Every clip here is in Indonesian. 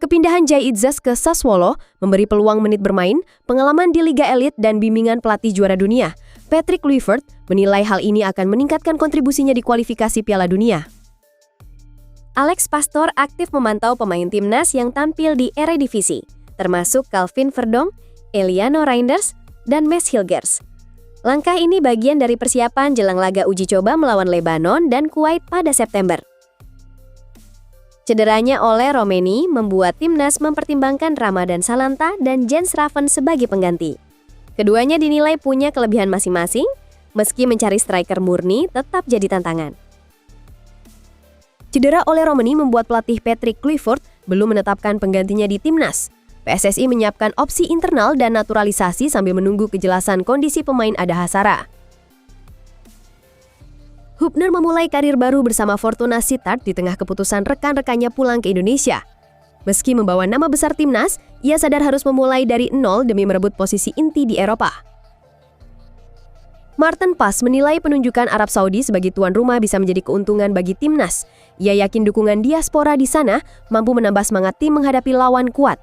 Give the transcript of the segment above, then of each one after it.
Kepindahan Jay Itzes ke Sassuolo memberi peluang menit bermain, pengalaman di Liga Elit dan bimbingan pelatih juara dunia. Patrick Kluivert menilai hal ini akan meningkatkan kontribusinya di kualifikasi Piala Dunia. Alex Pastoor aktif memantau pemain timnas yang tampil di Eredivisie, termasuk Calvin Verdong, Eliano Reinders, dan Mads Hilgers. Langkah ini bagian dari persiapan jelang laga uji coba melawan Lebanon dan Kuwait pada September. Cederanya oleh Romeni membuat timnas mempertimbangkan Ramadan Salanta dan Jens Raven sebagai pengganti. Keduanya dinilai punya kelebihan masing-masing, meski mencari striker murni tetap jadi tantangan. Cedera oleh Romeni membuat pelatih Patrick Kluivert belum menetapkan penggantinya di timnas. PSSI menyiapkan opsi internal dan naturalisasi sambil menunggu kejelasan kondisi pemain Ada Hasara. Hübner memulai karir baru bersama Fortuna Sittard di tengah keputusan rekan-rekannya pulang ke Indonesia. Meski membawa nama besar timnas, ia sadar harus memulai dari nol demi merebut posisi inti di Eropa. Martin Pas menilai penunjukan Arab Saudi sebagai tuan rumah bisa menjadi keuntungan bagi timnas. Ia yakin dukungan diaspora di sana mampu menambah semangat tim menghadapi lawan kuat.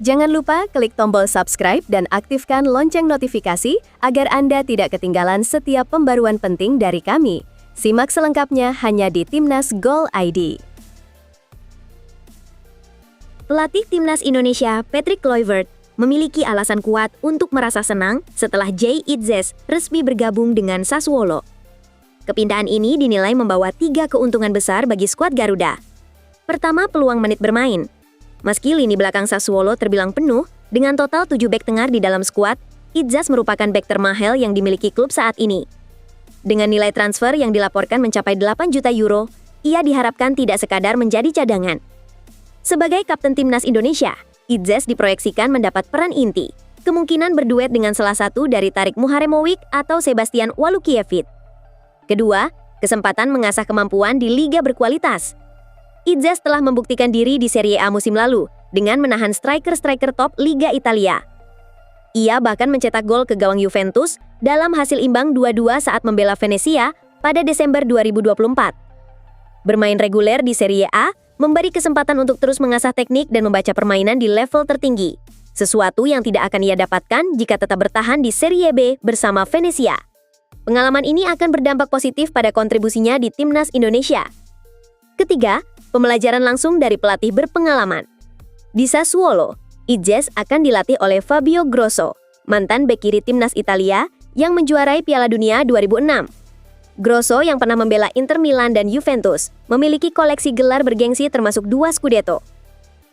Jangan lupa klik tombol subscribe dan aktifkan lonceng notifikasi agar Anda tidak ketinggalan setiap pembaruan penting dari kami. Simak selengkapnya hanya di Timnas Gol ID. Pelatih Timnas Indonesia Patrick Kluivert memiliki alasan kuat untuk merasa senang setelah Jay Itzes resmi bergabung dengan Sassuolo. Kepindahan ini dinilai membawa 3 keuntungan besar bagi skuad Garuda. Pertama, peluang menit bermain. Meski lini belakang Sassuolo terbilang penuh, dengan total 7 bek tengah di dalam skuad, Itzes merupakan bek termahal yang dimiliki klub saat ini. Dengan nilai transfer yang dilaporkan mencapai 8 juta euro, ia diharapkan tidak sekadar menjadi cadangan. Sebagai kapten timnas Indonesia, Itzes diproyeksikan mendapat peran inti, kemungkinan berduet dengan salah satu dari Tarik Muharemovic atau Sebastian Walukiewicz. Kedua, kesempatan mengasah kemampuan di liga berkualitas. Itzes telah membuktikan diri di Serie A musim lalu dengan menahan striker-striker top Liga Italia. Ia bahkan mencetak gol ke gawang Juventus dalam hasil imbang 2-2 saat membela Venezia pada Desember 2024. Bermain reguler di Serie A memberi kesempatan untuk terus mengasah teknik dan membaca permainan di level tertinggi, sesuatu yang tidak akan ia dapatkan jika tetap bertahan di Serie B bersama Venezia. Pengalaman ini akan berdampak positif pada kontribusinya di Timnas Indonesia. Ketiga, pembelajaran langsung dari pelatih berpengalaman. Di Sassuolo, Itzes akan dilatih oleh Fabio Grosso, mantan bek kiri timnas Italia yang menjuarai Piala Dunia 2006. Grosso yang pernah membela Inter Milan dan Juventus, memiliki koleksi gelar bergengsi termasuk 2 Scudetto.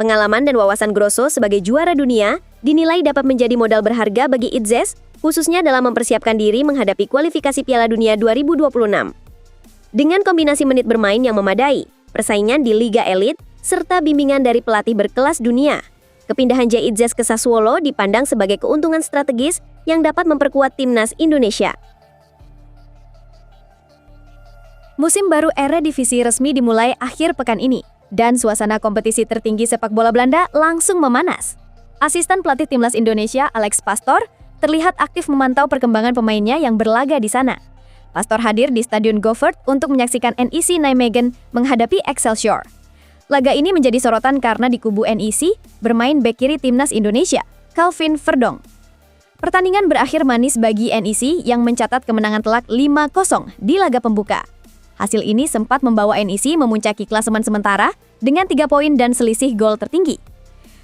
Pengalaman dan wawasan Grosso sebagai juara dunia dinilai dapat menjadi modal berharga bagi Itzes, khususnya dalam mempersiapkan diri menghadapi kualifikasi Piala Dunia 2026. Dengan kombinasi menit bermain yang memadai, persaingan di Liga Elit, serta bimbingan dari pelatih berkelas dunia, kepindahan Jay Itzes ke Sassuolo dipandang sebagai keuntungan strategis yang dapat memperkuat timnas Indonesia. Musim baru Eredivisie resmi dimulai akhir pekan ini, dan suasana kompetisi tertinggi sepak bola Belanda langsung memanas. Asisten pelatih timnas Indonesia Alex Pastoor terlihat aktif memantau perkembangan pemainnya yang berlaga di sana. Pastoor hadir di Stadion Goffert untuk menyaksikan NEC Nijmegen menghadapi Excelsior. Laga ini menjadi sorotan karena di kubu NEC bermain bek kiri timnas Indonesia, Calvin Verdong. Pertandingan berakhir manis bagi NEC yang mencatat kemenangan telak 5-0 di laga pembuka. Hasil ini sempat membawa NEC memuncaki klasemen sementara dengan 3 poin dan selisih gol tertinggi.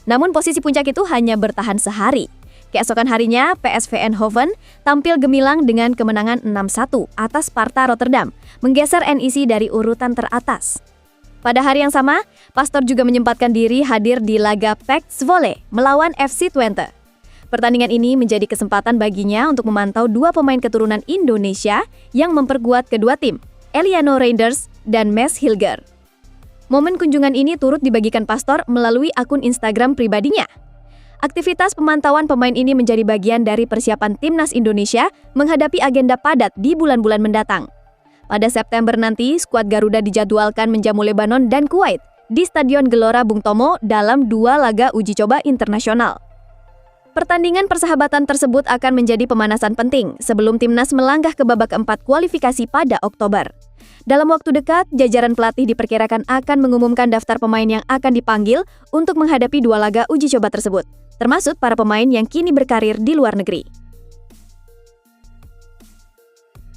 Namun posisi puncak itu hanya bertahan sehari. Keesokan harinya, PSV Eindhoven tampil gemilang dengan kemenangan 6-1 atas Sparta Rotterdam, menggeser NEC dari urutan teratas. Pada hari yang sama, Pastoor juga menyempatkan diri hadir di laga PEC Zwolle melawan FC Twente. Pertandingan ini menjadi kesempatan baginya untuk memantau 2 pemain keturunan Indonesia yang memperkuat kedua tim, Eliano Reinders dan Mads Hilgers. Momen kunjungan ini turut dibagikan Pastoor melalui akun Instagram pribadinya. Aktivitas pemantauan pemain ini menjadi bagian dari persiapan timnas Indonesia menghadapi agenda padat di bulan-bulan mendatang. Pada September nanti, skuad Garuda dijadwalkan menjamu Lebanon dan Kuwait di Stadion Gelora Bung Tomo dalam 2 laga uji coba internasional. Pertandingan persahabatan tersebut akan menjadi pemanasan penting sebelum timnas melangkah ke babak 4 kualifikasi pada Oktober. Dalam waktu dekat, jajaran pelatih diperkirakan akan mengumumkan daftar pemain yang akan dipanggil untuk menghadapi 2 laga uji coba tersebut, termasuk para pemain yang kini berkarir di luar negeri.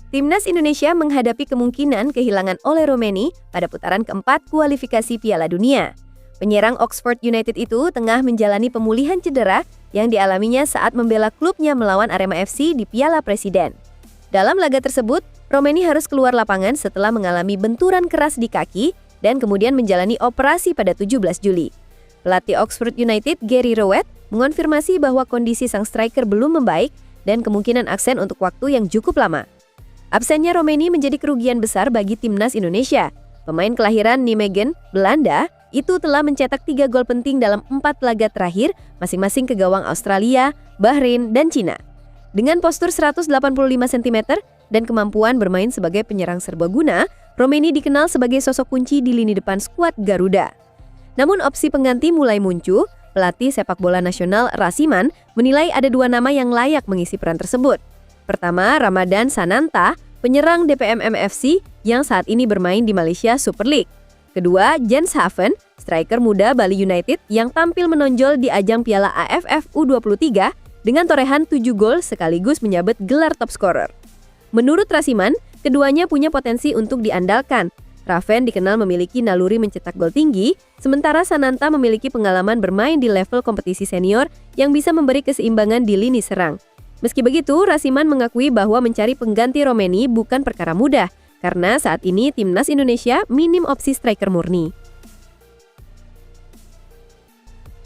Timnas Indonesia menghadapi kemungkinan kehilangan Ole Romeni pada putaran keempat kualifikasi Piala Dunia. Penyerang Oxford United itu tengah menjalani pemulihan cedera yang dialaminya saat membela klubnya melawan Arema FC di Piala Presiden. Dalam laga tersebut, Romeni harus keluar lapangan setelah mengalami benturan keras di kaki dan kemudian menjalani operasi pada 17 Juli. Pelatih Oxford United, Gary Rowett, mengonfirmasi bahwa kondisi sang striker belum membaik dan kemungkinan absen untuk waktu yang cukup lama. Absennya Romeni menjadi kerugian besar bagi Timnas Indonesia. Pemain kelahiran Nijmegen, Belanda, itu telah mencetak 3 gol penting dalam 4 laga terakhir, masing-masing ke gawang Australia, Bahrain, dan Cina. Dengan postur 185 cm dan kemampuan bermain sebagai penyerang serbaguna, Romeni dikenal sebagai sosok kunci di lini depan skuad Garuda. Namun opsi pengganti mulai muncul. Pelatih sepak bola nasional Rasiman menilai ada 2 nama yang layak mengisi peran tersebut. Pertama, Ramadan Sananta, penyerang DPMM FC yang saat ini bermain di Malaysia Super League. Kedua, Jens Haven, striker muda Bali United yang tampil menonjol di ajang Piala AFF U23 dengan torehan 7 gol sekaligus menyabet gelar top scorer. Menurut Rasiman, keduanya punya potensi untuk diandalkan. Raven dikenal memiliki naluri mencetak gol tinggi, sementara Sananta memiliki pengalaman bermain di level kompetisi senior yang bisa memberi keseimbangan di lini serang. Meski begitu, Rasiman mengakui bahwa mencari pengganti Romeni bukan perkara mudah, karena saat ini Timnas Indonesia minim opsi striker murni.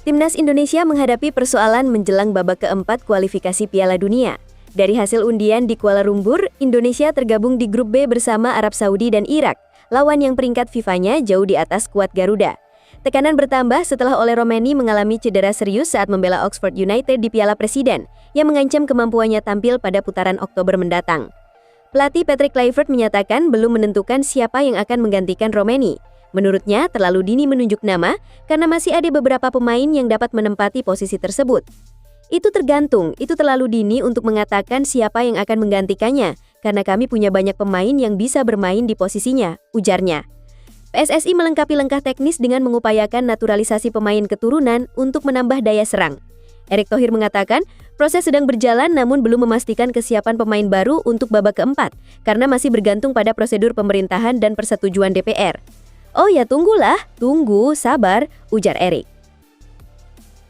Timnas Indonesia menghadapi persoalan menjelang babak keempat kualifikasi Piala Dunia. Dari hasil undian di Kuala Lumpur, Indonesia tergabung di grup B bersama Arab Saudi dan Irak, lawan yang peringkat FIFA-nya jauh di atas skuad Garuda. Tekanan bertambah setelah Ole Romeni mengalami cedera serius saat membela Oxford United di Piala Presiden, yang mengancam kemampuannya tampil pada putaran Oktober mendatang. Pelatih Patrick Kluivert menyatakan belum menentukan siapa yang akan menggantikan Romeni. Menurutnya, terlalu dini menunjuk nama karena masih ada beberapa pemain yang dapat menempati posisi tersebut. Itu terlalu dini untuk mengatakan siapa yang akan menggantikannya, karena kami punya banyak pemain yang bisa bermain di posisinya, ujarnya. PSSI melengkapi langkah teknis dengan mengupayakan naturalisasi pemain keturunan untuk menambah daya serang. Erick Thohir mengatakan, proses sedang berjalan namun belum memastikan kesiapan pemain baru untuk babak keempat, karena masih bergantung pada prosedur pemerintahan dan persetujuan DPR. Oh ya tunggu, sabar, ujar Erick.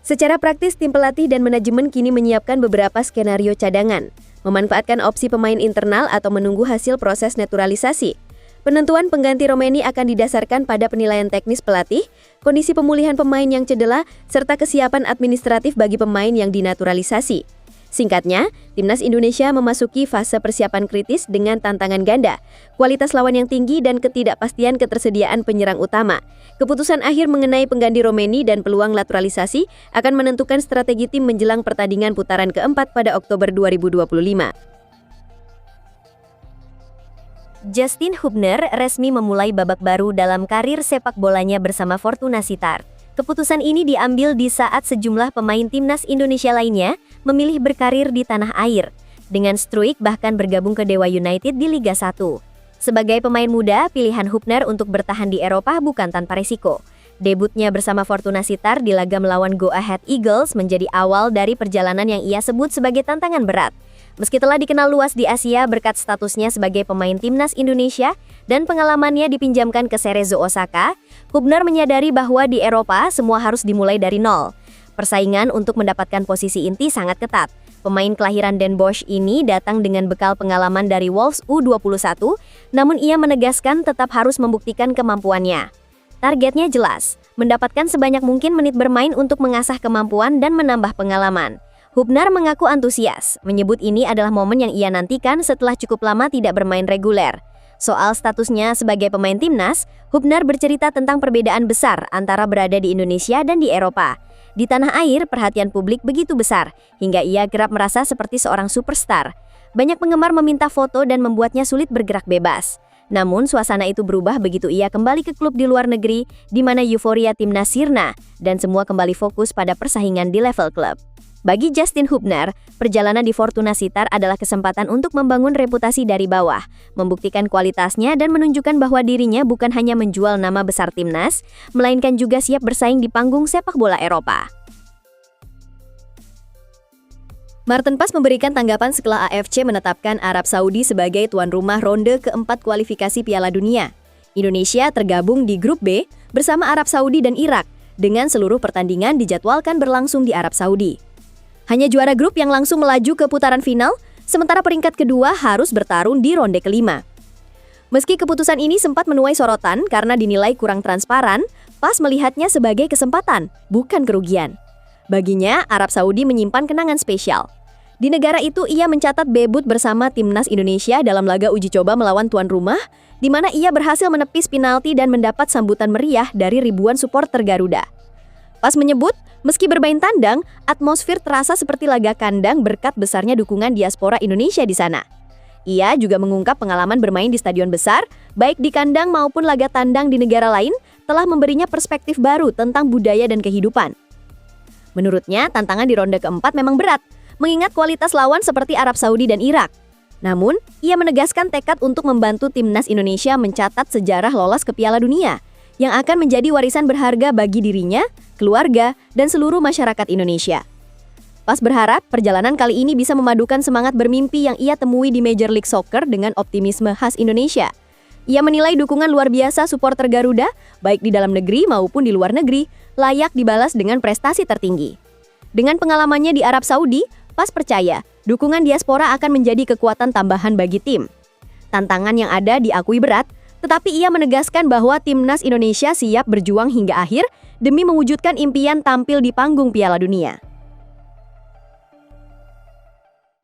Secara praktis, tim pelatih dan manajemen kini menyiapkan beberapa skenario cadangan, memanfaatkan opsi pemain internal atau menunggu hasil proses naturalisasi. Penentuan pengganti Romeni akan didasarkan pada penilaian teknis pelatih, kondisi pemulihan pemain yang cedera, serta kesiapan administratif bagi pemain yang dinaturalisasi. Singkatnya, Timnas Indonesia memasuki fase persiapan kritis dengan tantangan ganda, kualitas lawan yang tinggi dan ketidakpastian ketersediaan penyerang utama. Keputusan akhir mengenai pengganti Romeni dan peluang naturalisasi akan menentukan strategi tim menjelang pertandingan putaran keempat pada Oktober 2025. Justin Hubner resmi memulai babak baru dalam karir sepak bolanya bersama Fortuna Sittard. Keputusan ini diambil di saat sejumlah pemain Timnas Indonesia lainnya memilih berkarir di tanah air, dengan Struijk bahkan bergabung ke Dewa United di Liga 1. Sebagai pemain muda, pilihan Hubner untuk bertahan di Eropa bukan tanpa risiko. Debutnya bersama Fortuna Sittard di laga melawan Go Ahead Eagles menjadi awal dari perjalanan yang ia sebut sebagai tantangan berat. Meski telah dikenal luas di Asia berkat statusnya sebagai pemain Timnas Indonesia dan pengalamannya dipinjamkan ke Cerezo Osaka, Hubner menyadari bahwa di Eropa semua harus dimulai dari nol. Persaingan untuk mendapatkan posisi inti sangat ketat. Pemain kelahiran Den Bosch ini datang dengan bekal pengalaman dari Wolves U21, namun ia menegaskan tetap harus membuktikan kemampuannya. Targetnya jelas, mendapatkan sebanyak mungkin menit bermain untuk mengasah kemampuan dan menambah pengalaman. Hubner mengaku antusias, menyebut ini adalah momen yang ia nantikan setelah cukup lama tidak bermain reguler. Soal statusnya sebagai pemain Timnas, Hubner bercerita tentang perbedaan besar antara berada di Indonesia dan di Eropa. Di tanah air, perhatian publik begitu besar, hingga ia kerap merasa seperti seorang superstar. Banyak penggemar meminta foto dan membuatnya sulit bergerak bebas. Namun, suasana itu berubah begitu ia kembali ke klub di luar negeri, di mana euforia Timnas sirna, dan semua kembali fokus pada persaingan di level klub. Bagi Justin Hubner, perjalanan di Fortuna Sittard adalah kesempatan untuk membangun reputasi dari bawah, membuktikan kualitasnya dan menunjukkan bahwa dirinya bukan hanya menjual nama besar timnas, melainkan juga siap bersaing di panggung sepak bola Eropa. Martin Paes memberikan tanggapan setelah AFC menetapkan Arab Saudi sebagai tuan rumah ronde keempat kualifikasi Piala Dunia. Indonesia tergabung di grup B bersama Arab Saudi dan Irak, dengan seluruh pertandingan dijadwalkan berlangsung di Arab Saudi. Hanya juara grup yang langsung melaju ke putaran final, sementara peringkat kedua harus bertarung di ronde kelima. Meski keputusan ini sempat menuai sorotan karena dinilai kurang transparan, Paes melihatnya sebagai kesempatan, bukan kerugian. Baginya, Arab Saudi menyimpan kenangan spesial. Di negara itu, ia mencatat debut bersama timnas Indonesia dalam laga uji coba melawan tuan rumah, di mana ia berhasil menepis penalti dan mendapat sambutan meriah dari ribuan supporter Garuda. Paes menyebut, meski bermain tandang, atmosfer terasa seperti laga kandang berkat besarnya dukungan diaspora Indonesia di sana. Ia juga mengungkap pengalaman bermain di stadion besar, baik di kandang maupun laga tandang di negara lain, telah memberinya perspektif baru tentang budaya dan kehidupan. Menurutnya, tantangan di ronde keempat memang berat, mengingat kualitas lawan seperti Arab Saudi dan Irak. Namun, ia menegaskan tekad untuk membantu timnas Indonesia mencatat sejarah lolos ke Piala Dunia, yang akan menjadi warisan berharga bagi dirinya, keluarga, dan seluruh masyarakat Indonesia. Paes berharap perjalanan kali ini bisa memadukan semangat bermimpi yang ia temui di Major League Soccer dengan optimisme khas Indonesia. Ia menilai dukungan luar biasa supporter Garuda, baik di dalam negeri maupun di luar negeri, layak dibalas dengan prestasi tertinggi. Dengan pengalamannya di Arab Saudi, Paes percaya dukungan diaspora akan menjadi kekuatan tambahan bagi tim. Tantangan yang ada diakui berat, tetapi ia menegaskan bahwa timnas Indonesia siap berjuang hingga akhir demi mewujudkan impian tampil di panggung Piala Dunia.